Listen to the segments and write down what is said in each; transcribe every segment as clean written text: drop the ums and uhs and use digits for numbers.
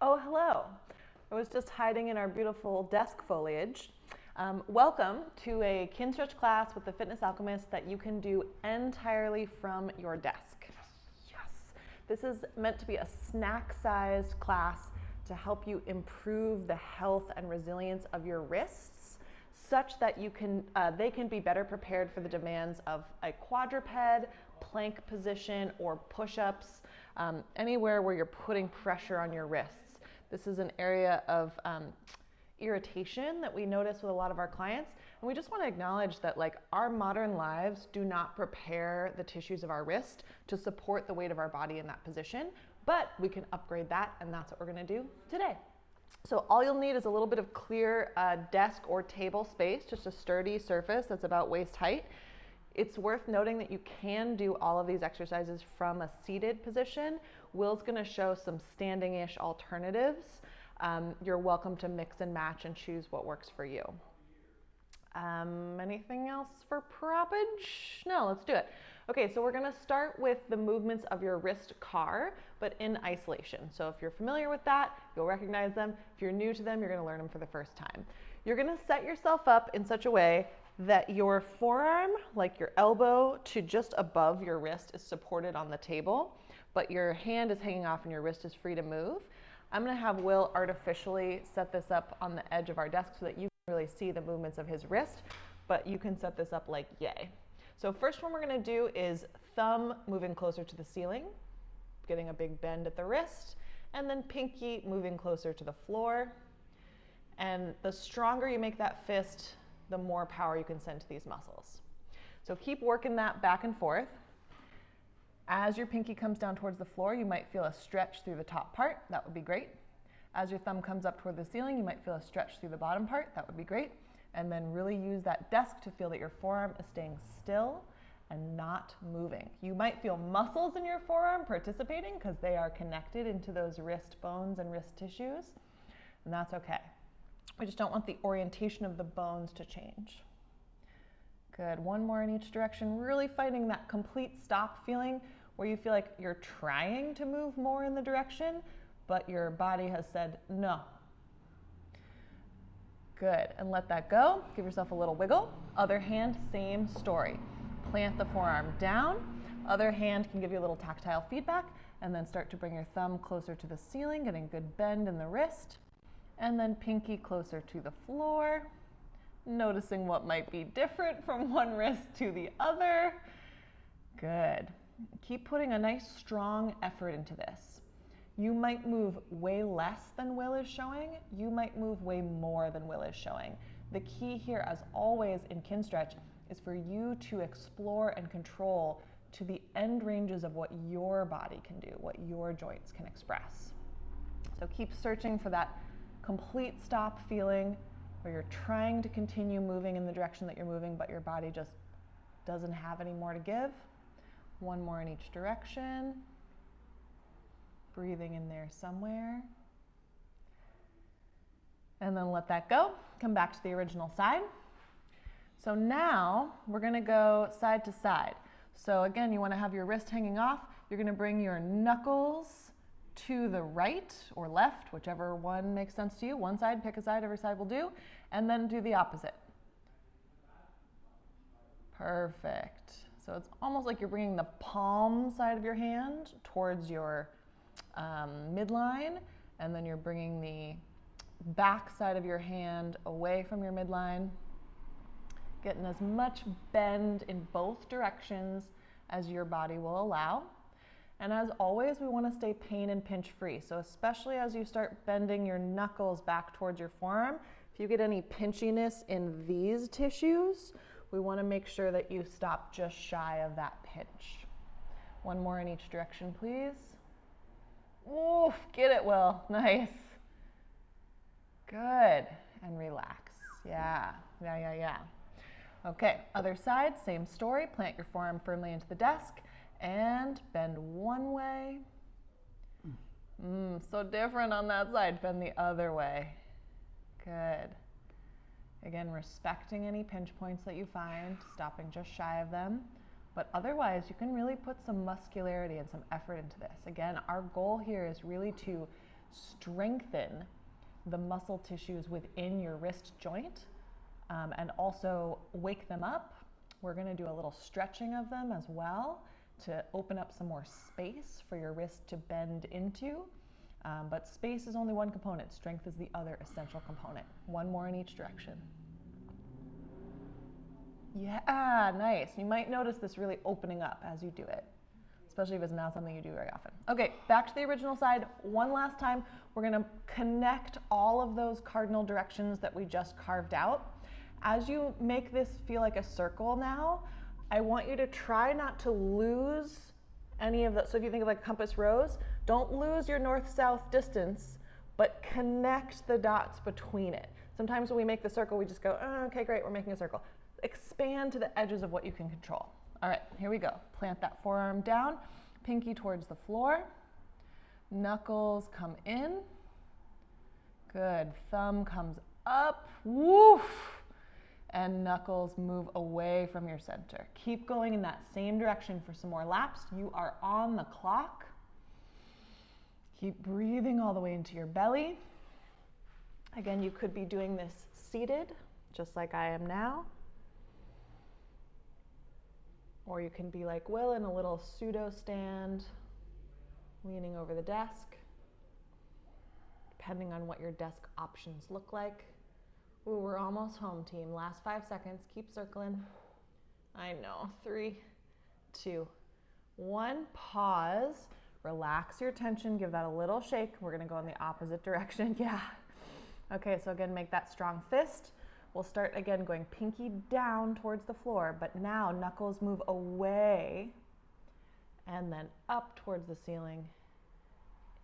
Oh, hello. I was just hiding in our beautiful desk foliage. Welcome to a Kinstretch class with the Fitness Alchemists that you can do entirely from your desk. Yes. This is meant to be a snack-sized class to help you improve the health and resilience of your wrists such that they can be better prepared for the demands of a quadruped, plank position, or push-ups, anywhere where you're putting pressure on your wrists. This is an area of irritation that we notice with a lot of our clients. And we just want to acknowledge that our modern lives do not prepare the tissues of our wrist to support the weight of our body in that position, but we can upgrade that, and that's what we're going to do today. So all you'll need is a little bit of clear desk or table space, just a sturdy surface that's about waist height. It's worth noting that you can do all of these exercises from a seated position. Will's going to show some standing-ish alternatives. You're welcome to mix and match and choose what works for you. Anything else for proppage? No, let's do it. Okay, so we're going to start with the movements of your wrist car, but in isolation. So if you're familiar with that, you'll recognize them. If you're new to them, you're going to learn them for the first time. You're going to set yourself up in such a way that your forearm, like your elbow to just above your wrist, is supported on the table, but your hand is hanging off and your wrist is free to move. I'm going to have Will artificially set this up on the edge of our desk so that you can really see the movements of his wrist, but you can set this up like yay. So first one we're going to do is thumb moving closer to the ceiling, getting a big bend at the wrist, and then pinky moving closer to the floor. And the stronger you make that fist, the more power you can send to these muscles. So keep working that back and forth. As your pinky comes down towards the floor, you might feel a stretch through the top part. That would be great. As your thumb comes up toward the ceiling, you might feel a stretch through the bottom part. That would be great. And then really use that desk to feel that your forearm is staying still and not moving. You might feel muscles in your forearm participating because they are connected into those wrist bones and wrist tissues, and that's okay. We just don't want the orientation of the bones to change. Good, one more in each direction, really fighting that complete stop feeling where you feel like you're trying to move more in the direction, but your body has said no. Good, and let that go. Give yourself a little wiggle. Other hand, same story. Plant the forearm down. Other hand can give you a little tactile feedback, and then start to bring your thumb closer to the ceiling, getting a good bend in the wrist. And then pinky closer to the floor, noticing what might be different from one wrist to the other. Good. Keep putting a nice strong effort into this. You might move way less than Will is showing. You might move way more than Will is showing. The key here, as always in Kinstretch, is for you to explore and control to the end ranges of what your body can do, what your joints can express. So keep searching for that complete stop feeling where you're trying to continue moving in the direction that you're moving, but your body just doesn't have any more to give. One more in each direction. Breathing in there somewhere. And then let that go. Come back to the original side. So now we're going to go side to side. So again, you want to have your wrist hanging off. You're going to bring your knuckles to the right or left, whichever one makes sense to you. One side, pick a side, every side will do. And then do the opposite. Perfect. So it's almost like you're bringing the palm side of your hand towards your midline, and then you're bringing the back side of your hand away from your midline, getting as much bend in both directions as your body will allow. And as always, we want to stay pain and pinch free. So especially as you start bending your knuckles back towards your forearm, if you get any pinchiness in these tissues, we want to make sure that you stop just shy of that pinch. One more in each direction, please. Oof, get it, Will. Nice. Good. And relax. Yeah. Okay, other side, same story. Plant your forearm firmly into the desk and bend one way. So different on that side. Bend the other way. Good. Again, respecting any pinch points that you find, stopping just shy of them. But otherwise, you can really put some muscularity and some effort into this. Again, our goal here is really to strengthen the muscle tissues within your wrist joint and also wake them up. We're going to do a little stretching of them as well to open up some more space for your wrist to bend into. But space is only one component. Strength is the other essential component. One more in each direction. Yeah, nice. You might notice this really opening up as you do it, especially if it's not something you do very often. Okay, back to the original side. One last time, we're gonna connect all of those cardinal directions that we just carved out. As you make this feel like a circle now, I want you to try not to lose any of the, so if you think of like compass rose, don't lose your north-south distance, but connect the dots between it. Sometimes when we make the circle, we just go, oh, okay, great, we're making a circle. Expand to the edges of what you can control. All right, here we go. Plant that forearm down, pinky towards the floor. Knuckles come in. Good, thumb comes up, woof. And knuckles move away from your center. Keep going in that same direction for some more laps. You are on the clock. Keep breathing all the way into your belly. Again, you could be doing this seated, just like I am now. Or you can be like Will in a little pseudo stand, leaning over the desk, depending on what your desk options look like. Ooh, we're almost home, team. Last 5 seconds. Keep circling. I know. 3, 2, 1. Pause. Relax your tension. Give that a little shake. We're going to go in the opposite direction. Yeah. Okay, so again, make that strong fist. We'll start again going pinky down towards the floor, but now knuckles move away and then up towards the ceiling.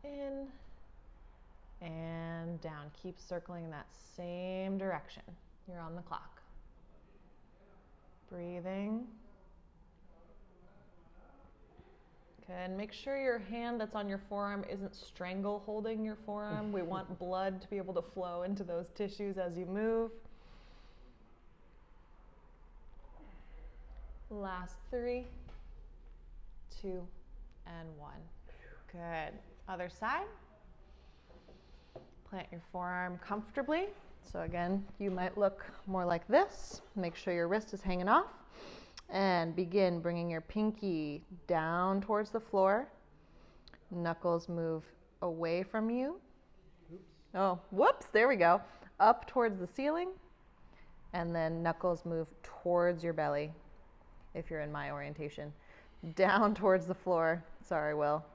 In and down. Keep circling in that same direction. You're on the clock. Breathing. Good. And make sure your hand that's on your forearm isn't strangle holding your forearm. We want blood to be able to flow into those tissues as you move. Last 3, 2, and 1. Good. Other side. Plant your forearm comfortably. So again, you might look more like this. Make sure your wrist is hanging off. And begin bringing your pinky down towards the floor. Knuckles move away from you. Oops. Oh, whoops, there we go. Up towards the ceiling. And then knuckles move towards your belly, if you're in my orientation. Down towards the floor. Sorry, Will.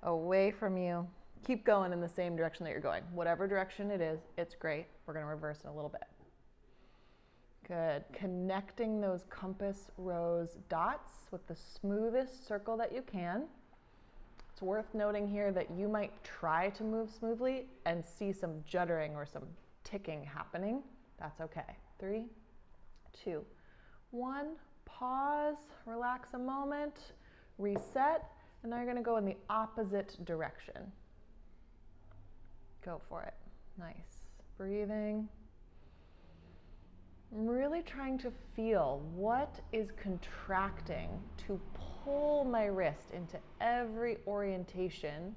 Away from you. Keep going in the same direction that you're going. Whatever direction it is, it's great. We're going to reverse it a little bit. Good. Connecting those compass rose dots with the smoothest circle that you can. It's worth noting here that you might try to move smoothly and see some juddering or some ticking happening. That's okay. 3, 2, 1. Pause. Relax a moment. Reset. And now you're going to go in the opposite direction. Go for it. Nice. Breathing. I'm really trying to feel what is contracting to pull my wrist into every orientation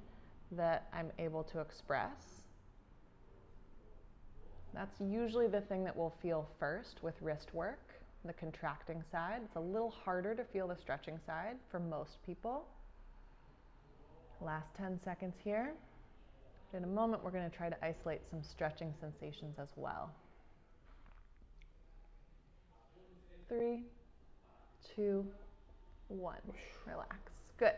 that I'm able to express. That's usually the thing that we'll feel first with wrist work, the contracting side. It's a little harder to feel the stretching side for most people. Last 10 seconds here. In a moment, we're going to try to isolate some stretching sensations as well. 3, 2, 1. Relax. Good.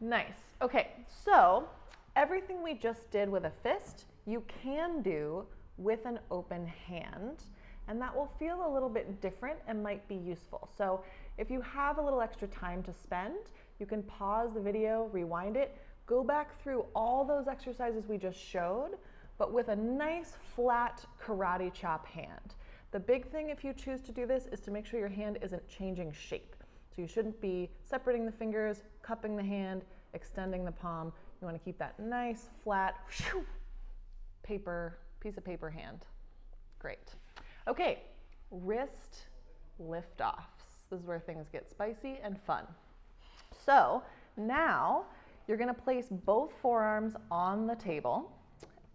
Nice. Okay, so everything we just did with a fist, you can do with an open hand, and that will feel a little bit different and might be useful. So if you have a little extra time to spend, you can pause the video, rewind it, go back through all those exercises we just showed, but with a nice flat karate chop hand. The big thing if you choose to do this is to make sure your hand isn't changing shape. So you shouldn't be separating the fingers, cupping the hand, extending the palm. You want to keep that nice flat piece of paper hand. Great. Okay, wrist lift-offs. This is where things get spicy and fun. So now you're gonna place both forearms on the table,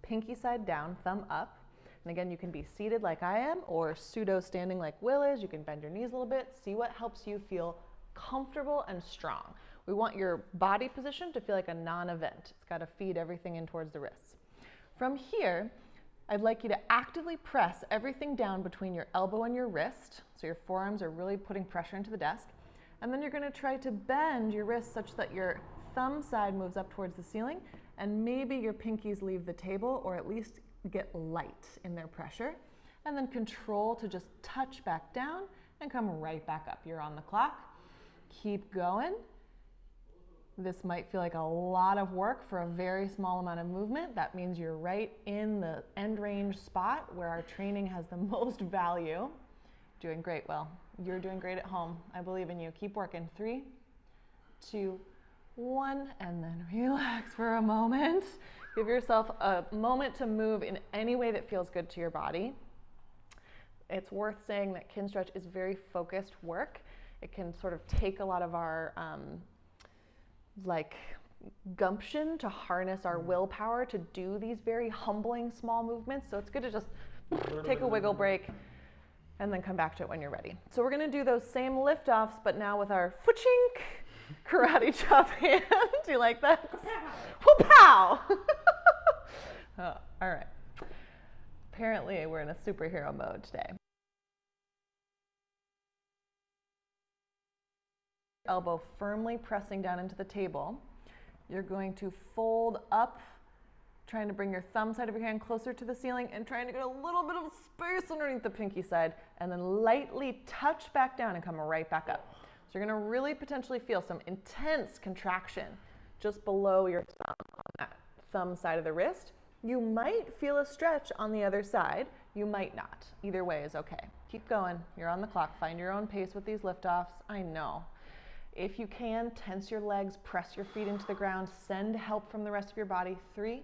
pinky side down, thumb up. And again, you can be seated like I am or pseudo standing like Will is. You can bend your knees a little bit. See what helps you feel comfortable and strong. We want your body position to feel like a non-event. It's got to feed everything in towards the wrists. From here, I'd like you to actively press everything down between your elbow and your wrist. So your forearms are really putting pressure into the desk. And then you're going to try to bend your wrist such that your thumb side moves up towards the ceiling and maybe your pinkies leave the table or at least get light in their pressure. And then control to just touch back down and come right back up. You're on the clock. Keep going. This might feel like a lot of work for a very small amount of movement. That means you're right in the end range spot where our training has the most value. Doing great, Will. You're doing great at home. I believe in you. Keep working. 3, 2, 1, and then relax for a moment. Give yourself a moment to move in any way that feels good to your body. It's worth saying that Kinstretch is very focused work. It can sort of take a lot of our gumption to harness our willpower to do these very humbling small movements. So it's good to just take a wiggle break and then come back to it when you're ready. So we're gonna do those same lift-offs, but now with our foochink karate chop hand. Do you like that? Whoop-pow! Oh, all right. Apparently we're in a superhero mode today. Elbow firmly pressing down into the table. You're going to fold up, trying to bring your thumb side of your hand closer to the ceiling and trying to get a little bit of space underneath the pinky side and then lightly touch back down and come right back up. So you're going to really potentially feel some intense contraction just below your thumb on that thumb side of the wrist. You might feel a stretch on the other side. You might not. Either way is okay. Keep going. You're on the clock. Find your own pace with these lift-offs. I know. If you can, tense your legs, press your feet into the ground, send help from the rest of your body. 3,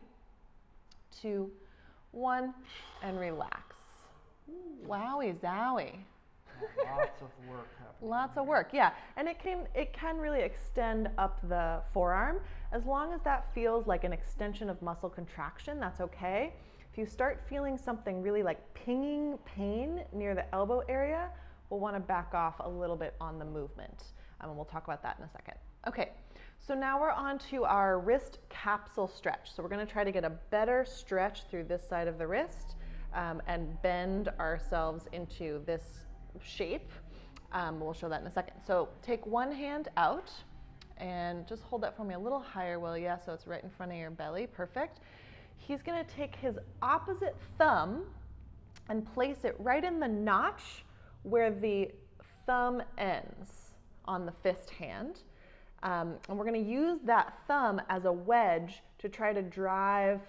2, 1, and relax. Wowie zowie. Lots of work happening. Lots of work, yeah. And it can really extend up the forearm. As long as that feels like an extension of muscle contraction, that's okay. If you start feeling something really like pinging pain near the elbow area, we'll want to back off a little bit on the movement. And we'll talk about that in a second. Okay, so now we're on to our wrist capsule stretch. So we're going to try to get a better stretch through this side of the wrist and bend ourselves into this shape. We'll show that in a second. So take one hand out and just hold that for me a little higher, Will. Yeah, so it's right in front of your belly. Perfect. He's going to take his opposite thumb and place it right in the notch where the thumb ends on the fist hand. And we're going to use that thumb as a wedge to try to drive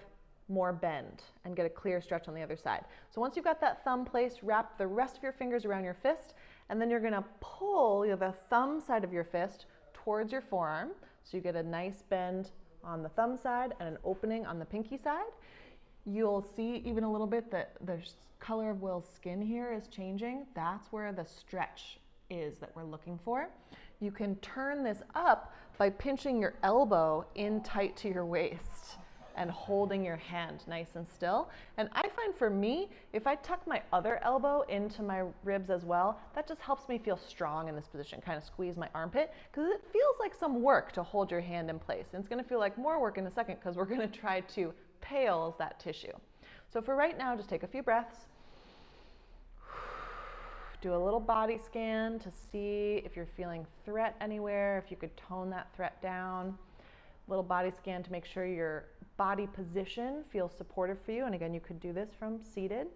more bend and get a clear stretch on the other side. So once you've got that thumb placed, wrap the rest of your fingers around your fist, and then you're going to pull the thumb side of your fist towards your forearm. So you get a nice bend on the thumb side and an opening on the pinky side. You'll see even a little bit that the color of Will's skin here is changing. That's where the stretch is that we're looking for. You can turn this up by pinching your elbow in tight to your waist and holding your hand nice and still. And I find for me, if I tuck my other elbow into my ribs as well, that just helps me feel strong in this position, kind of squeeze my armpit, because it feels like some work to hold your hand in place. And it's going to feel like more work in a second because we're going to try to PAILs that tissue. So for right now, just take a few breaths. Do a little body scan to see if you're feeling threat anywhere, if you could tone that threat down. Little body scan to make sure your body position feels supportive for you. And again, you could do this from seated.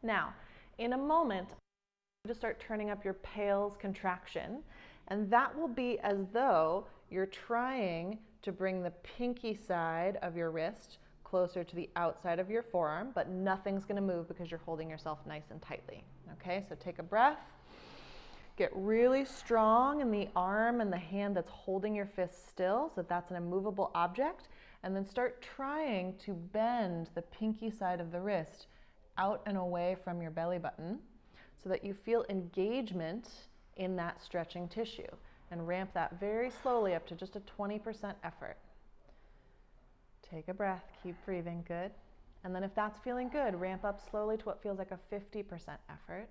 Now, in a moment, I'm going to start turning up your PAILs contraction. And that will be as though you're trying to bring the pinky side of your wrist closer to the outside of your forearm, but nothing's going to move because you're holding yourself nice and tightly. Okay, so take a breath. Get really strong in the arm and the hand that's holding your fist still, so that's an immovable object, and then start trying to bend the pinky side of the wrist out and away from your belly button so that you feel engagement in that stretching tissue. and ramp that very slowly up to just a 20% effort. Take a breath, keep breathing, good. And then if that's feeling good, ramp up slowly to what feels like a 50% effort.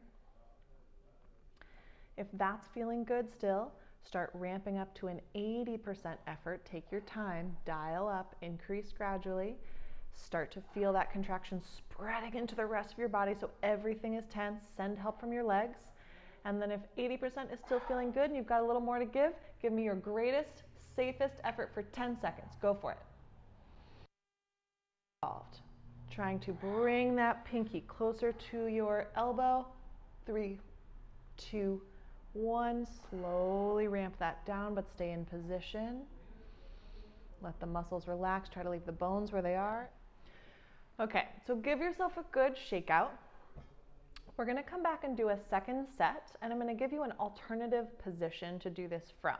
If that's feeling good still, start ramping up to an 80% effort. Take your time, dial up, increase gradually. Start to feel that contraction spreading into the rest of your body so everything is tense. Send help from your legs. And then if 80% is still feeling good and you've got a little more to give me your greatest, safest effort for 10 seconds. Go for it. Trying to bring that pinky closer to your elbow. 3, 2, 1. Slowly ramp that down, but stay in position. Let the muscles relax. Try to leave the bones where they are. Okay, so give yourself a good shakeout. We're going to come back and do a second set, and I'm going to give you an alternative position to do this from.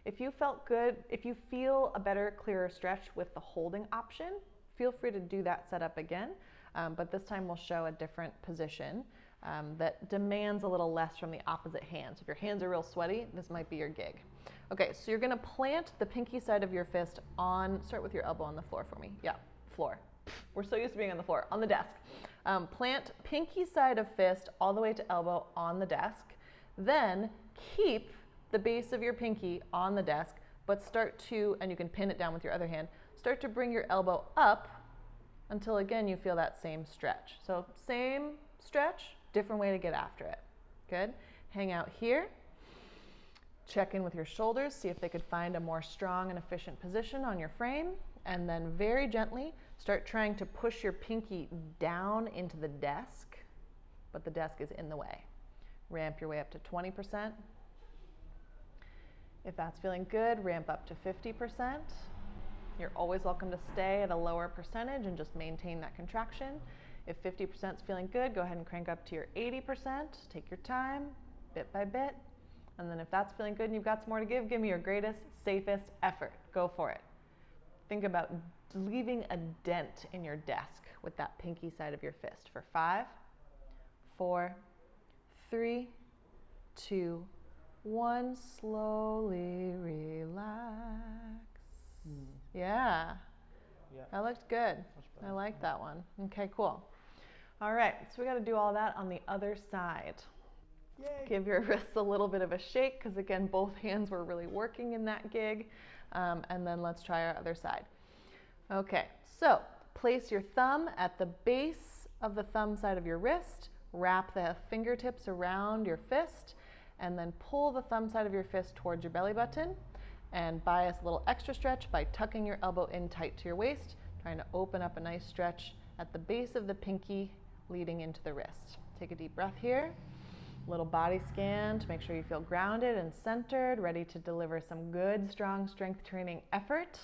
If you felt good, if you feel a better, clearer stretch with the holding option, feel free to do that setup again, but this time we'll show a different position that demands a little less from the opposite hand. So if your hands are real sweaty, this might be your gig. Okay, so you're going to plant the pinky side of your fist on, start with your elbow on the floor for me. Yeah, floor. We're so used to being on the floor, on the desk. Plant pinky side of fist all the way to elbow on the desk. Then keep the base of your pinky on the desk, but start to, and you can pin it down with your other hand, start to bring your elbow up until again you feel that same stretch. So same stretch, different way to get after it. Good. Hang out here. Check in with your shoulders, see if they could find a more strong and efficient position on your frame. And then very gently start trying to push your pinky down into the desk, but the desk is in the way. Ramp your way up to 20%. If that's feeling good, ramp up to 50%. You're always welcome to stay at a lower percentage and just maintain that contraction. If 50% is feeling good, go ahead and crank up to your 80%. Take your time, bit by bit. And then if that's feeling good and you've got some more to give me your greatest, safest effort. Go for it. Think about leaving a dent in your desk with that pinky side of your fist for 5, 4, 3, 2, 1. Slowly relax. Yeah. That looked good. I like that one. Okay, cool. All right, so we got to do all that on the other side. Yay. Give your wrists a little bit of a shake because again, both hands were really working in that gig. And then let's try our other side. Okay, so place your thumb at the base of the thumb side of your wrist, wrap the fingertips around your fist, and then pull the thumb side of your fist towards your belly button, and bias a little extra stretch by tucking your elbow in tight to your waist, trying to open up a nice stretch at the base of the pinky leading into the wrist. Take a deep breath here. Little body scan to make sure you feel grounded and centered, ready to deliver some good, strong strength training effort.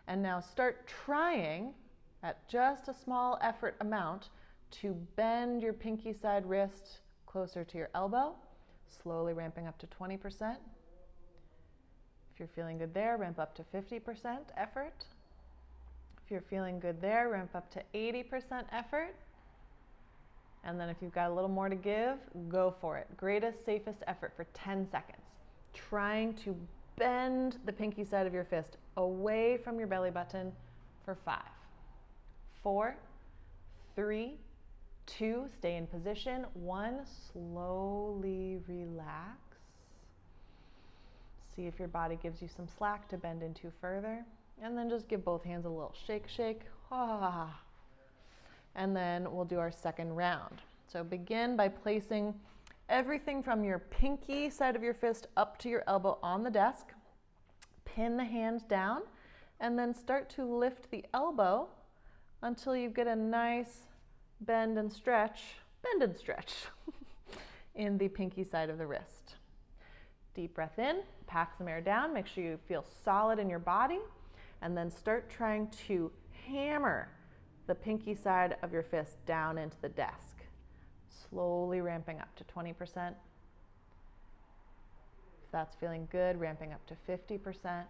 And now start trying at just a small effort amount to bend your pinky side wrist closer to your elbow, slowly ramping up to 20%. If you're feeling good there, ramp up to 50% effort. If you're feeling good there, ramp up to 80% effort. And then if you've got a little more to give, go for it. Greatest, safest effort for 10 seconds. Trying to bend the pinky side of your fist away from your belly button for 5, 4, 3, 2, stay in position. 1, slowly relax. See if your body gives you some slack to bend into further. And then just give both hands a little shake, shake. Ah. And then we'll do our second round. So begin by placing everything from your pinky side of your fist up to your elbow on the desk. Pin the hand down and then start to lift the elbow until you get a nice bend and stretch in the pinky side of the wrist. Deep breath in, pack some air down, make sure you feel solid in your body, and then start trying to hammer the pinky side of your fist down into the desk, slowly ramping up to 20%. If that's feeling good, ramping up to 50%. If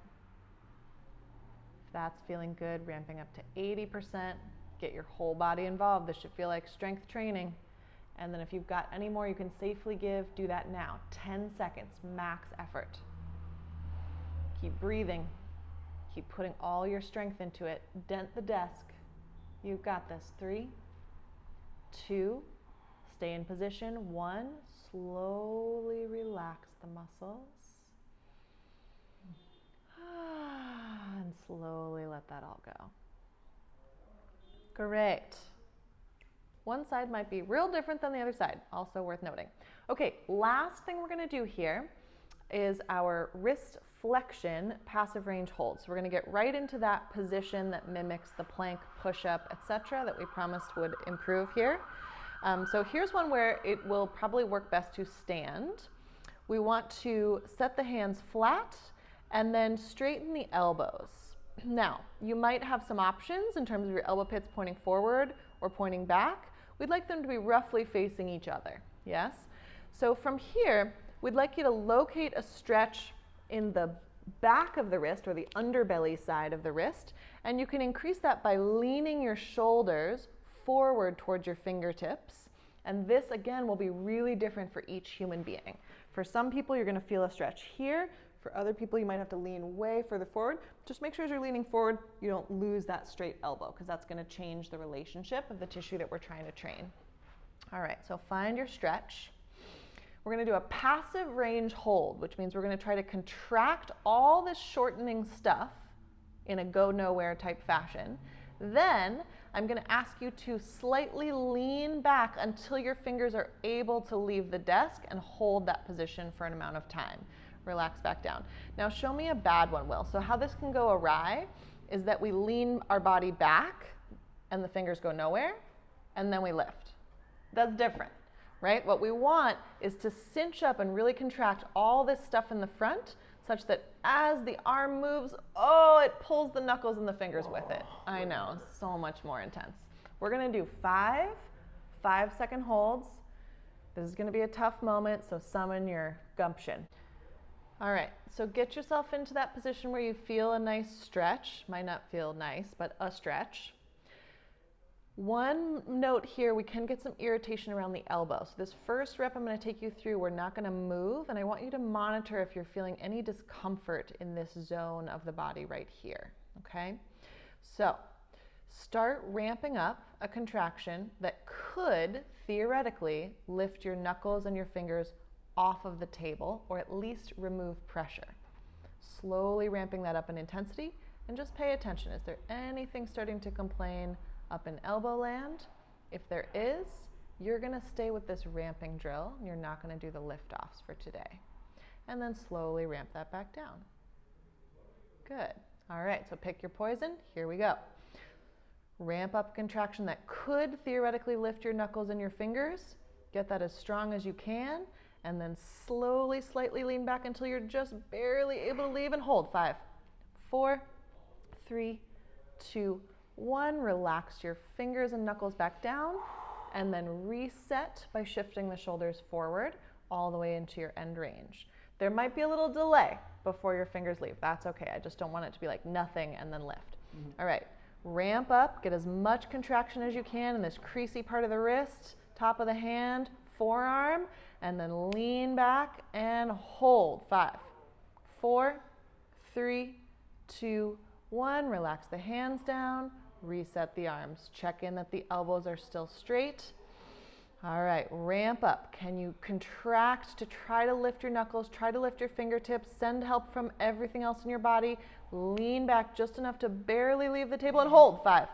that's feeling good, ramping up to 80%. Get your whole body involved. This should feel like strength training. And then if you've got any more you can safely give, do that now. 10 seconds, max effort. Keep breathing. Keep putting all your strength into it. Dent the desk. You've got this. 3, 2, stay in position. 1, slowly relax the muscles. And slowly let that all go. Great. One side might be real different than the other side, also worth noting. Okay, last thing we're going to do here is our wrist flexion passive range hold. So we're going to get right into that position that mimics the plank, push-up, etc. that we promised would improve here. So here's one where it will probably work best to stand. We want to set the hands flat and then straighten the elbows. Now, you might have some options in terms of your elbow pits pointing forward or pointing back. We'd like them to be roughly facing each other, yes? So from here, we'd like you to locate a stretch in the back of the wrist or the underbelly side of the wrist, and you can increase that by leaning your shoulders forward towards your fingertips. And this, again, will be really different for each human being. For some people, you're going to feel a stretch here. For other people, you might have to lean way further forward. Just make sure as you're leaning forward, you don't lose that straight elbow, because that's going to change the relationship of the tissue that we're trying to train. All right, so find your stretch. We're going to do a passive range hold, which means we're going to try to contract all this shortening stuff in a go nowhere type fashion. Then I'm going to ask you to slightly lean back until your fingers are able to leave the desk and hold that position for an amount of time. Relax back down. Now show me a bad one, Will. So how this can go awry is that we lean our body back and the fingers go nowhere, and then we lift. That's different, right? What we want is to cinch up and really contract all this stuff in the front such that as the arm moves, oh, it pulls the knuckles and the fingers with it. I know, so much more intense. We're gonna do 5 5-second holds. This is gonna be a tough moment, so summon your gumption. All right, so get yourself into that position where you feel a nice stretch. Might not feel nice, but a stretch. One note here, we can get some irritation around the elbow. So this first rep I'm going to take you through, we're not going to move, and I want you to monitor if you're feeling any discomfort in this zone of the body right here, okay? So start ramping up a contraction that could theoretically lift your knuckles and your fingers off of the table, or at least remove pressure. Slowly ramping that up in intensity, and just pay attention. Is there anything starting to complain up in elbow land? If there is, you're going to stay with this ramping drill. You're not going to do the lift-offs for today. And then slowly ramp that back down. Good. All right, so pick your poison. Here we go. Ramp up contraction that could theoretically lift your knuckles and your fingers. Get that as strong as you can. And then slowly, slightly lean back until you're just barely able to leave, and hold. 5, 4, 3, 2, 1. Relax your fingers and knuckles back down, and then reset by shifting the shoulders forward all the way into your end range. There might be a little delay before your fingers leave. That's okay. I just don't want it to be like nothing and then lift. All right, ramp up, get as much contraction as you can in this creasy part of the wrist, top of the hand, forearm, and then lean back and hold. 5, 4, 3, 2, 1. Relax the hands down, reset the arms. Check in that the elbows are still straight. All right, ramp up. Can you contract to try to lift your knuckles, try to lift your fingertips, send help from everything else in your body. Lean back just enough to barely leave the table and hold. 5,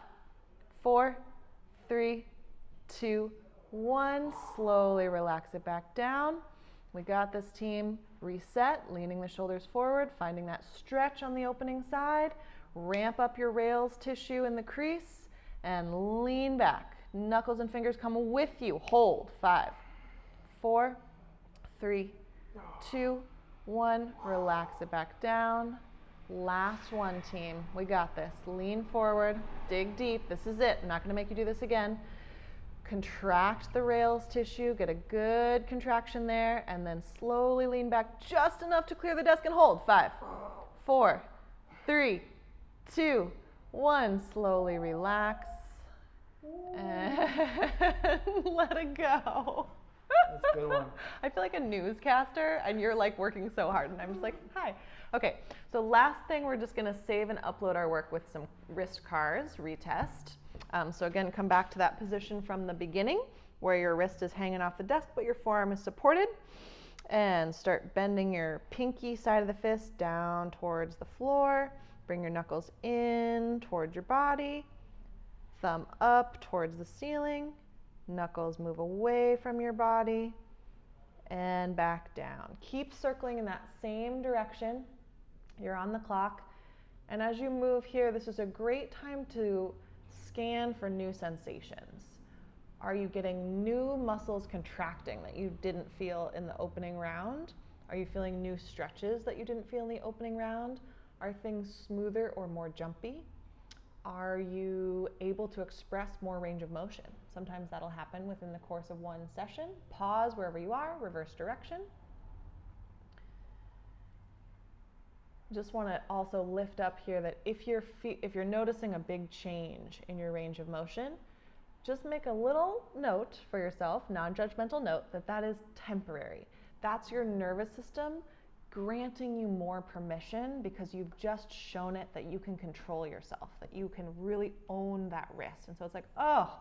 4, 3, 2, 1. Slowly relax it back down. We got this, team. Reset, leaning the shoulders forward, finding that stretch on the opening side. Ramp up your rails tissue in the crease and lean back. Knuckles and fingers come with you. Hold. 5, 4, 3, 2, 1. Relax it back down. Last one, team. We got this. Lean forward, dig deep. This is it. I'm not going to make you do this again. Contract the rails tissue, get a good contraction there, and then slowly lean back just enough to clear the desk and hold. 5, 4, 3, 2, 1. Slowly relax and let it go. That's a good one. I feel like a newscaster and you're like working so hard and I'm just like, hi. Okay, so last thing, we're just gonna save and upload our work with some wrist cars, retest. So again, come back to that position from the beginning where your wrist is hanging off the desk but your forearm is supported, and start bending your pinky side of the fist down towards the floor. Bring your knuckles in towards your body, thumb up towards the ceiling, knuckles move away from your body and back down. Keep circling in that same direction. You're on the clock. And as you move here, this is a great time to scan for new sensations. Are you getting new muscles contracting that you didn't feel in the opening round? Are you feeling new stretches that you didn't feel in the opening round? Are things smoother or more jumpy? Are you able to express more range of motion? Sometimes that'll happen within the course of one session. Pause wherever you are, reverse direction. Just want to also lift up here that if you're noticing a big change in your range of motion, just make a little note for yourself, non-judgmental note, that that is temporary. That's your nervous system granting you more permission because you've just shown it that you can control yourself, that you can really own that wrist. And so it's like, oh,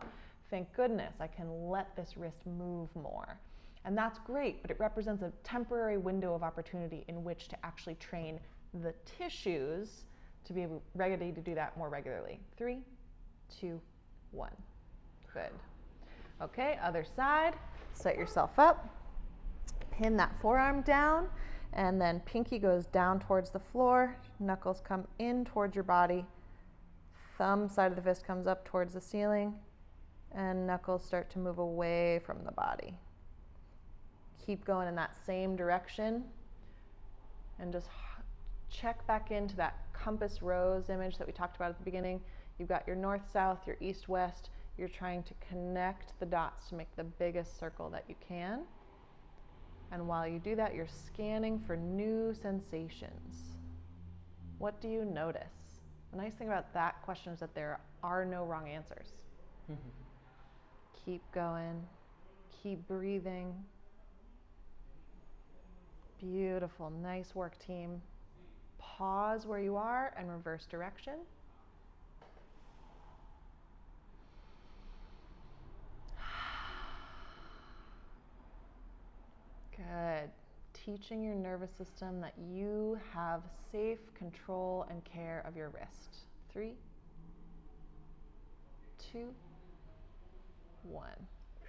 thank goodness I can let this wrist move more. And that's great, but it represents a temporary window of opportunity in which to actually train the tissues to be ready to do that more regularly. 3, 2, 1. Good. Okay, other side. Set yourself up. Pin that forearm down, and then pinky goes down towards the floor. Knuckles come in towards your body. Thumb side of the fist comes up towards the ceiling, and knuckles start to move away from the body. Keep going in that same direction, and just check back into that compass rose image that we talked about at the beginning. You've got your north-south, your east-west. You're trying to connect the dots to make the biggest circle that you can. And while you do that, you're scanning for new sensations. What do you notice? The nice thing about that question is that there are no wrong answers. Keep going. Keep breathing. Beautiful. Nice work, team. Pause where you are and reverse direction. Good. Teaching your nervous system that you have safe control and care of your wrist. 3, 2, 1.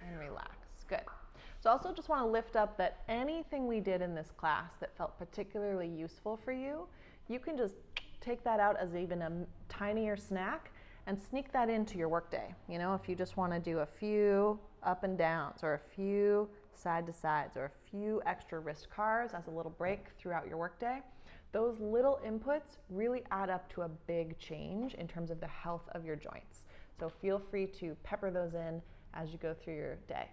And relax. Good. So also just want to lift up that anything we did in this class that felt particularly useful for you, you can just take that out as even a tinier snack and sneak that into your workday. You know, if you just want to do a few up and downs or a few side to sides or a few extra wrist cars as a little break throughout your workday, those little inputs really add up to a big change in terms of the health of your joints. So feel free to pepper those in as you go through your day.